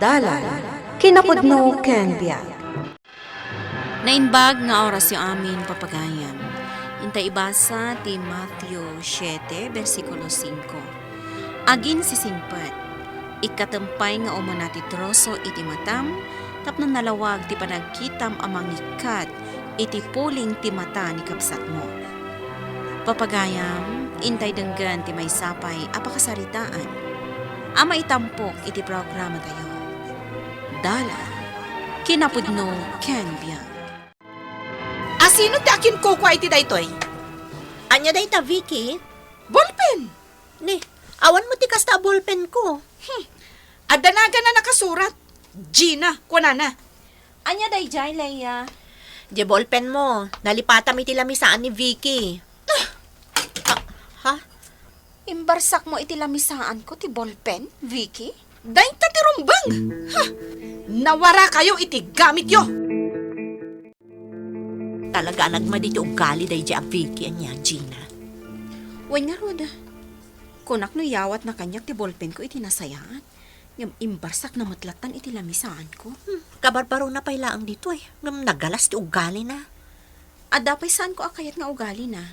Dalan, kinapudno ken biag. Nainbag nga oras yung amin papagayam. Intay ibasa ti Matthew 7, versikulo 5. Agin si Sinpat, ikatampay nga umana ti troso iti matam, tapno nalawag ti panagkitam amang ikat, iti puling ti mata ni kapsat mo. Papagayam, intay denggan ti may sapay apakasaritaan. Ama itampok iti programa tayo. Dalan, kinapudno ken biag. Sino ti akin kukwa iti daytoy? Anya day ta, Vicky? Ballpen! Ni, awan mo ti kasta ballpen ko. Adanaga na nakasurat. Gina, kunana. Anya day jay, Leia? Di ballpen mo, nalipata mi ti lamisaan ni Vicky. Ha? Imbarsak mo iti lamisaan ko ti ballpen, Vicky? Dayta ti rumbang. Nawara kayo iti gamit yo. Talaga nagmadi ti ugali day di Vicky anya, Gina. Uy nga, Roda. Kunak no yawat na kanyak ti ballpen ko iti nasayaan. Ngam imbarsak na matlatan iti lamisaan ko. Kabarbaro na pala ang dito eh. Ngam nagalas ti ugali na. Adapay saan ko akayat nga ugali na.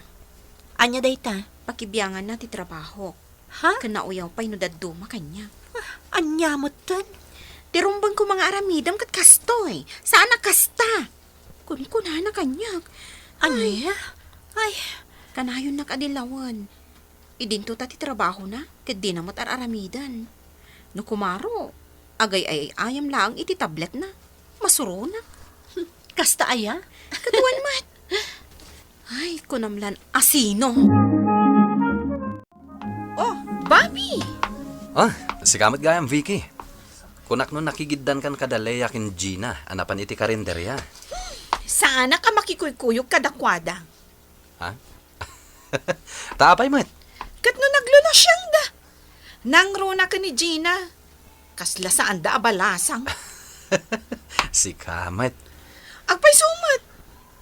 Anya day ta? Pakibiyangan na ti trabaho. Ha? Kanauyaw pa'y no daduma kanya. Anya mo tan? Tirumbang ko mga aramidam kat kastoy. Saan na kasta? Kun-kuna na kanyak. Anya? Ay, Kanayon na kadilawan. Idinto ta ti trabaho na, kat di na matararamidan. No kumaro, agay ay ayam lang iti tablet na. Masuro na. kasta aya? Katuan mat. Ay, kunamlan asino. Oh, Bobby! Ah, si kamat gayam, Vicky. Kunak nun nakigiddan kan kadaleya kin Gina, anapan iti karinderya. Sana ka makikuykuyog kadakwada. Ha? Taapay, mat. Kat no naglulo siyang da. Nangruna ka ni Gina. Kasla saan da abalasang. Si kamat. Agpay sumat.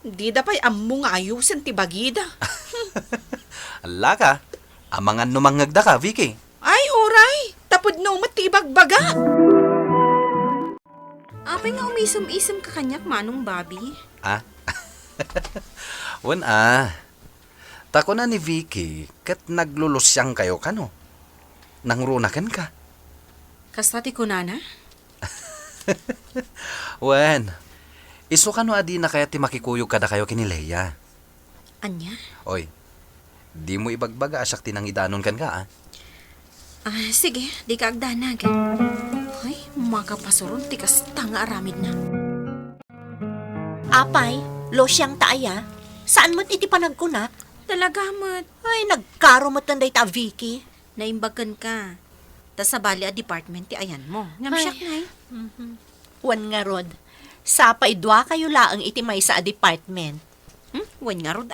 Di da pa'y ammo nga ayusan ti bagida. Ala ka, amangan numangagda ka, Vicky. Ay, oray. Tapod no ti ibagbaga. Apay nga umisum-isum ka kanyak manong Bobby. Ah? Tako na ni Vicky, kat naglulusyang kayo kano. Nangrunakan ka. Kastati ko na? Wen, iso kano adi na kaya ti makikuyog kada kayo kinileya. Anya? Oy, di mo ibagbaga asyak tinang idanon kan ka, ah. Sige, di ka agdanag. Ay, makapasuron ti kasta nga aramid na. Apay, losyang taaya? Saan mo't iti panagkunak? Talaga, mat. Ay, nagkaro mo't day ta, Vicky. Naimbagan ka. Tas sa bali a department ti ayan mo. Ngamsyak na Wan nga rod. Sapay dua kayo laang iti may sa department. Wan nga rod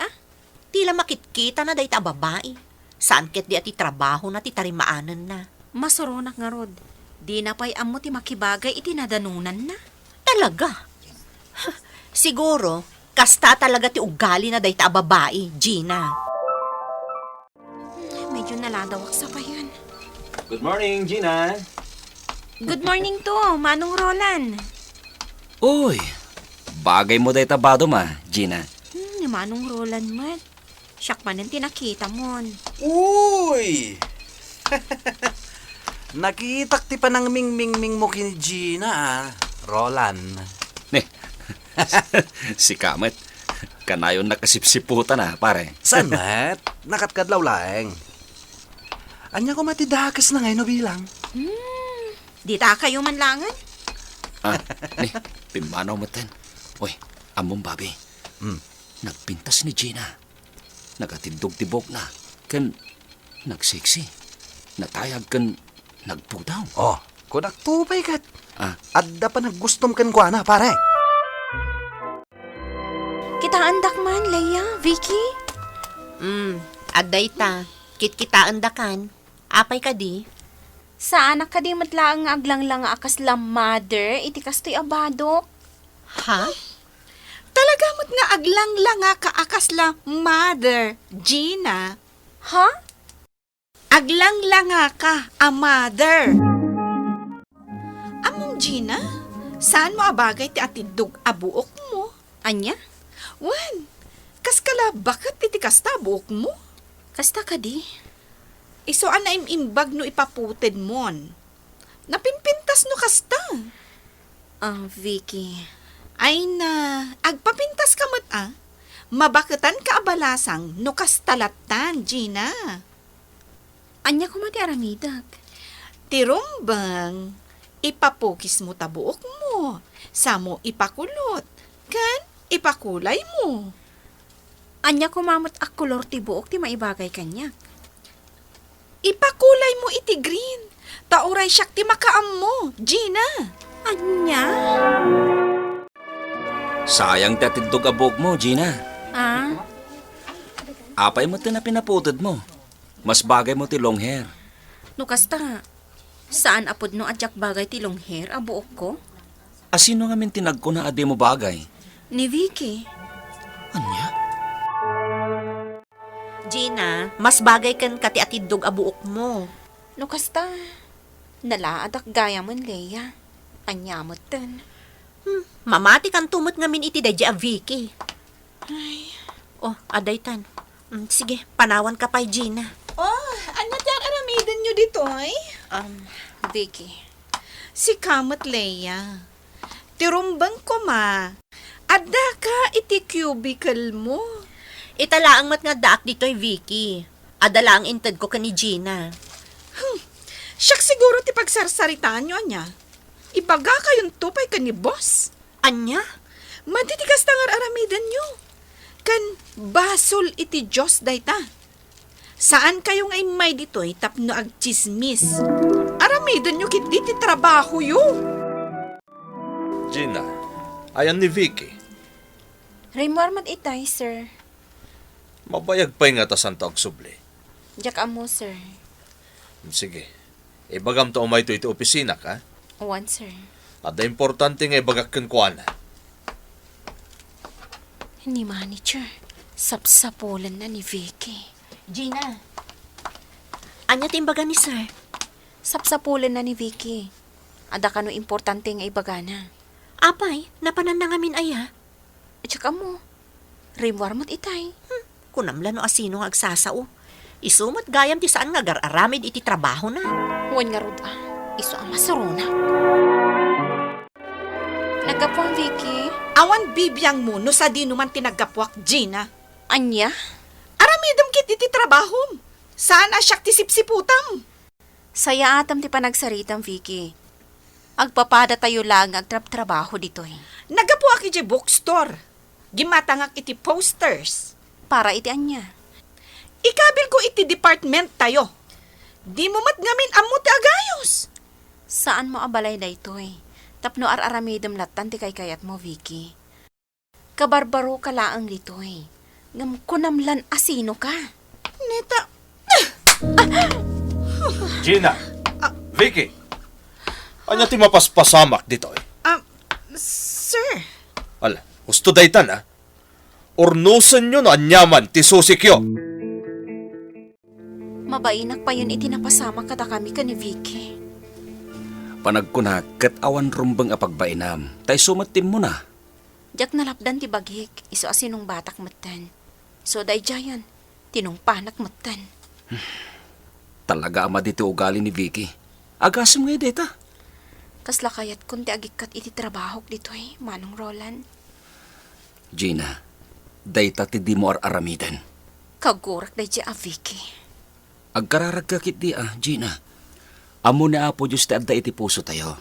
Tila makitkita na day ta babae. Saan ket di ati trabaho na ti tarimaanan na. Masuronak nga rod. Di na pa'y amo ti makibagay iti nadanunan na. Talaga? Siguro, kasta talaga ti ugali na day ta babae, Gina. Medyo naladawak sa payan. Good morning, Gina. Good morning to, Manong Roland. Uy, bagay mo day tabado ma, Gina. Ni Manong Roland, mat. Siyak man ang tinakita mon. Uy! Nakitak ti panang ming-ming-ming mo kini Gina, ah. Roland. Si Kamet, kanayon nakasipsiputan na, pare. San, mat? Nakatkadlaw laeng. Anya ko matidakas na ngayon no bilang. Di ta kayo man langan? Pimanaw mo ten. Uy, among babi. Nagpintas ni Gina. Nagatindog-tibok na. Kan, nagseksi. Natayag kan, nagpudaw. Oh, kunak tupay kat. Ah. Adda pa naggustom kan kwa na, pare. Kita andak man, Leia, Vicky. Aday ta. Kit-kitaan dakan. Apay ka di? Sa anak ka di matlaang nga aglang lang nga akas la mother, iti kastoy abadok. Ha? Talaga mo't nga aglang lang nga kaakas la mother, Gina. Ha? Aglang lang nga ka, a mother. Amo Gina? Saan mo abagay ti atidog abuok mo? Anya? Wan, kas kala bakit iti kasta buok mo? Kasta ka di? Iso na imimbag no ipaputed mon. Napinpintas no kasta. Vicky. Ay na, agpapintas ka mat Mabaketan ka abalasang no kastalatan, Gina. Anya ko mati aramidag. Tirumbang, ipapukis mo tabuok mo. Samo ipakulot. Kan, ipakulay mo. Anya ko mamot ak kolor ti buok ti maibagay kanya. Ipakulay mo iti green. Tauray siyak ti makaam mo, Gina. Anya? Sayang ti atidog abog mo, Gina. Apay mo ti na pinaputod mo. Mas bagay mo ti long hair. No kasta, saan apod no adyak bagay ti long hair a buok ko? Asino nga min tinag ko na ade mo bagay? Ni Vicky. Anya? Gina, mas bagay kan kati atidog abuok mo. No kasta, nalaadak gaya mon Leia. Anya mo ten. Mamati kan tumot nga min iti dadya a Vicky. Oh, aday tan. Sige, panawan ka pa'y Gina. Oh, ano dyan aramidan nyo dito, ay? Vicky. Si Kamat Leia. Tirumbang ko ma. Adda ka iti cubicle mo. Itala ang mat nga daak dito'y Vicky. Adala ang inted ko ka ni Gina. Siyak siguro ti pagsarsaritaan nyo niya. Ibaga kayong tupay ka ni boss. Anya? Matitikas tangar aramidan nyo. Kan basol iti Diyos dayta. Saan kayo nga imay dito'y tapno agchismis? Aramidan nyo kit ti trabaho yo. Gina, ayan ni Vicky. Raymar mat itay, sir. Mabayag pa'y nga tasan taog subli. Jak amo, sir. Sige, ibagam to umay to iti opisina ka. One, sir. At da importante nga ibagak kan kuana. Ni manager. Sapsapulan na ni Vicky. Gina. Anya timbaga ni sir? Sapsapulan na ni Vicky. Ada ka no importante nga ibagana. Apay, napanan na ngamin aya. At saka mo, Raymar mat itay. Kunamla no asino nga agsasao. Isumot gayam ti saan nga gar-aramid iti trabaho na. Huwan nga rod iso ang masarona. Nagkapwang Vicky. Awan bibiyang mo no sa di numan tinagkapwak, Gina. Anya? Aramidam kit iti trabaho. Sana siyak ti sipsiputam. Saya atam ti panagsaritam, Vicky. Agpapada tayo lang agtrap-trabaho dito'y. Nagapuak iti bookstore. Gimatangak iti posters. Para iti anya. Ikabil ko iti department tayo. Di mo mat ngamin amo ti agayos. Saan mo abalay na ito'y? Tapno ar-aramidam latan ti kaykayat mo, Vicky. Kabarbaro ka laang dito'y. Ngam kunamlan asino ka. Neta, Gina! Vicky! Anya ti mapaspasamak dito eh. sir. Ala, gusto daytan Ornusan nyo no anyaman ti susikyo. Mabainak pa yun itinapasama kada kami ka ni Vicky. Panagkunak kat awan rumbang apagbainam. Tay sumatim mo na. Jak nalapdan ti bagik, iso asinong batak matan. So day jayan, tinong panak matan. Talaga ama dito ugali ni Vicky. Agasim nga deta. Kasla kayat kun ti agikat iti trabahok dito'y, Manong Roland. Gina, dayta ti di mo ar-aramidan. Kagurak day a Vicky. Agkararag ka kit di Gina. Amo na apo Diyos ti adda iti puso tayo.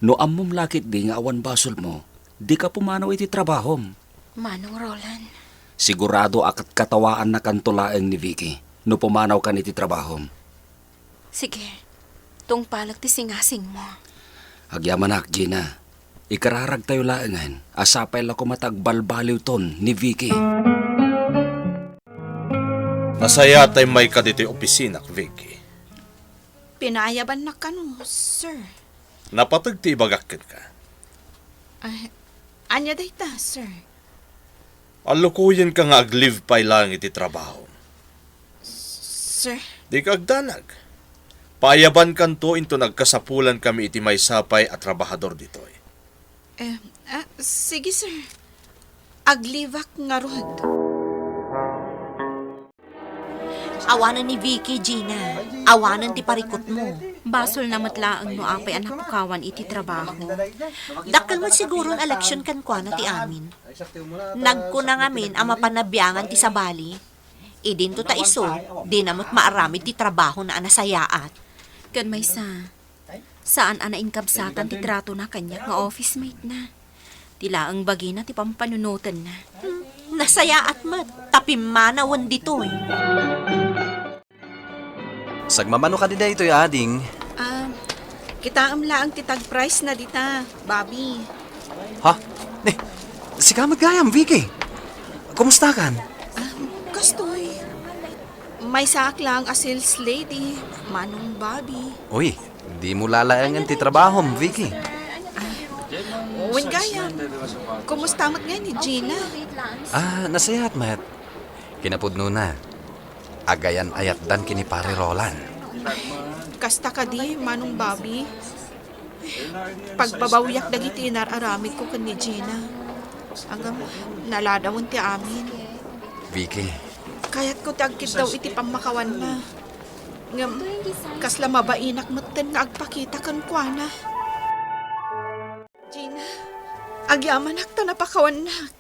No amom lakit di nga awan basol mo, di ka pumanaw iti trabahom. Manong Roland. Sigurado akat katawaan na kantulaeng ni Vicky, no pumanaw kan iti trabahom. Sige, tung palag ti singasing mo. Agyamanak, Gina. Ikararag tayo laengan, asapay la ko matagbalbaliw ton ni Vicky. Nasaya tay may ka dito opisina, Vicky. Pinayaban na ka no, sir. Napatag ti ibagakkan ka. Anya dayta, sir. Alukuyin ka nga aglive pay lang iti trabaho. Sir? Di ka agdanag. Paayaban kanto into nagkasapulan kami iti may sapay at trabahador ditoy. Sige, sir. Aglivak nga rod. Awanan ni Vicky, Gina. Awanan ti parikot mo. Basol na matlaang no apay anak pukawan iti trabaho. Dakkel mo siguro ang eleksyon kan kwa na ti amin. Nagkuna ngamin ang mapanabyangan ti sabali. Idin to ta iso, di namot maaramid ti trabaho na anasayaat. Kan may saan ana inkabsatan ti trato na kanya nga office mate na. Tila ang bagi na ti pampanunutan na. Nasayaat mat, tapimanawan ditoy. Sagmamano ka di dito, ading. Kita amla ang titag price na dita, Bobby. Ha? Si kamat gayam, Vicky. Kumusta kan? Kastoy. May saak lang a sales lady, Manong Bobby. Uy, di mo lalayangan ti trabaho, Vicky. Wen gayam. Kumusta mat nga ni Gina? Nasayat, Matt. Kinapudno na. Agayan ayat dan kini pare Roland. Kasta ka di, Manong Bobby. Pagbabawiyak dagiti nararamid ko kan ni Gina. Hanggang naladawon ti amin. Vicky, Kayat ko tagkit daw iti pamakawan na. Ngam, kasla mabainak maten nga agpakita kan kuana. Gina, agyamanak ta napakawanak.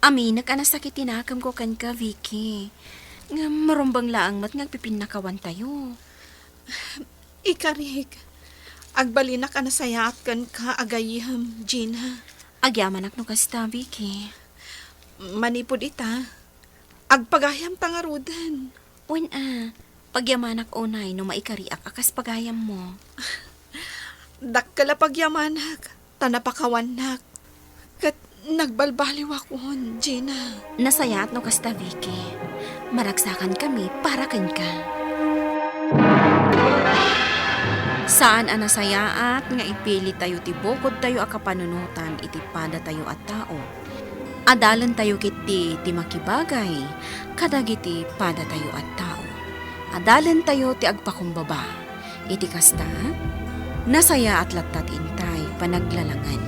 Aminak anasakit tinakam ko kan ka, Vicky. Nga marumbang laang mat ngagpipinakawan tayo. Ikarig, agbalinak anasayat kan ka agayiham, Gina. Agyamanak no kasta, Vicky. Manipod ita, agpagayam tangarudan. Wen pagyamanak unay no maikariak akas pagayam mo. Dakkala pagyamanak, tanapakawanak. Kat nagbalbaliw akon, Gina. Nasayat no kasta, Vicky. Maragsakan kami para kan ka. Saan anasayaat nga ipili tayo ti bukod tayo akapanunutan iti pada tayo at tao. Adalan tayo kiti ti makibagay, kadagiti pada tayo at tao. Adalan tayo ti agpakumbaba, iti kasta, nasaya at latat intay panaglalangan.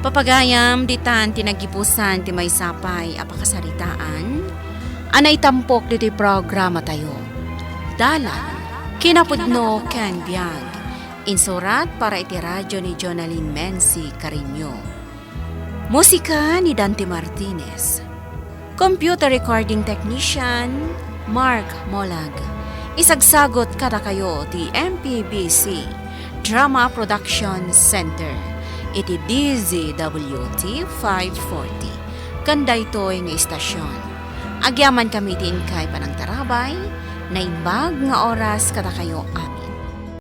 Papagayam ditan tinagipusan ti may sapay apakasaritaan, anay tampok diti programa tayo. Dalan, kinapudno ken biag, insurat para iti radyo ni Jonalyn Menzi Carino. Musika ni Dante Martinez. Computer recording technician, Mark Molag. Isagsagot kada kayo ti MPBC Drama Production Center. Iti DZWT 540. Kanda ito'y nga istasyon. Agyaman kami din kay Panang Tarabay, na imbag nga oras kada kayo